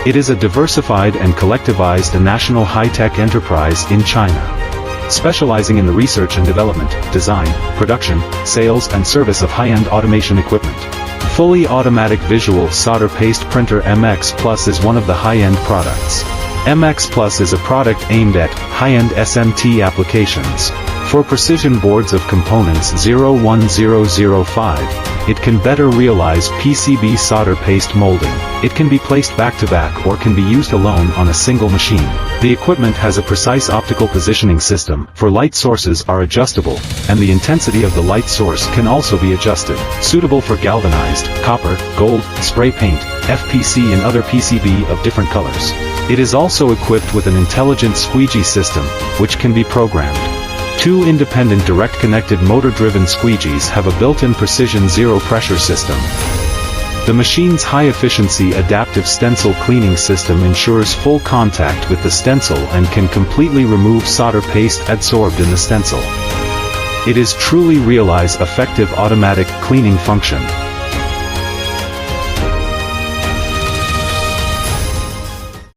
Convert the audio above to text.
It is a diversified and collectivized national high-tech enterprise in China, specializing in the research and development, design, production, sales and service of high-end automation equipment. Fully automatic visual solder paste printer MX Plus is one of the high-end products. MX Plus is a product aimed at high-end SMT applications. For precision boards of components 01005, it can better realize PCB solder paste molding. It can be placed back-to-back or can be used alone on a single machine. The equipment has a precise optical positioning system, for light sources are adjustable, and the intensity of the light source can also be adjusted. Suitable for galvanized, copper, gold, spray paint, FPC and other PCB of different colors. It is also equipped with an intelligent squeegee system, which can be programmed. 2 independent direct-connected motor-driven squeegees have a built-in precision zero-pressure system. The machine's high-efficiency adaptive stencil cleaning system ensures full contact with the stencil and can completely remove solder paste adsorbed in the stencil. It is truly realize effective automatic cleaning function.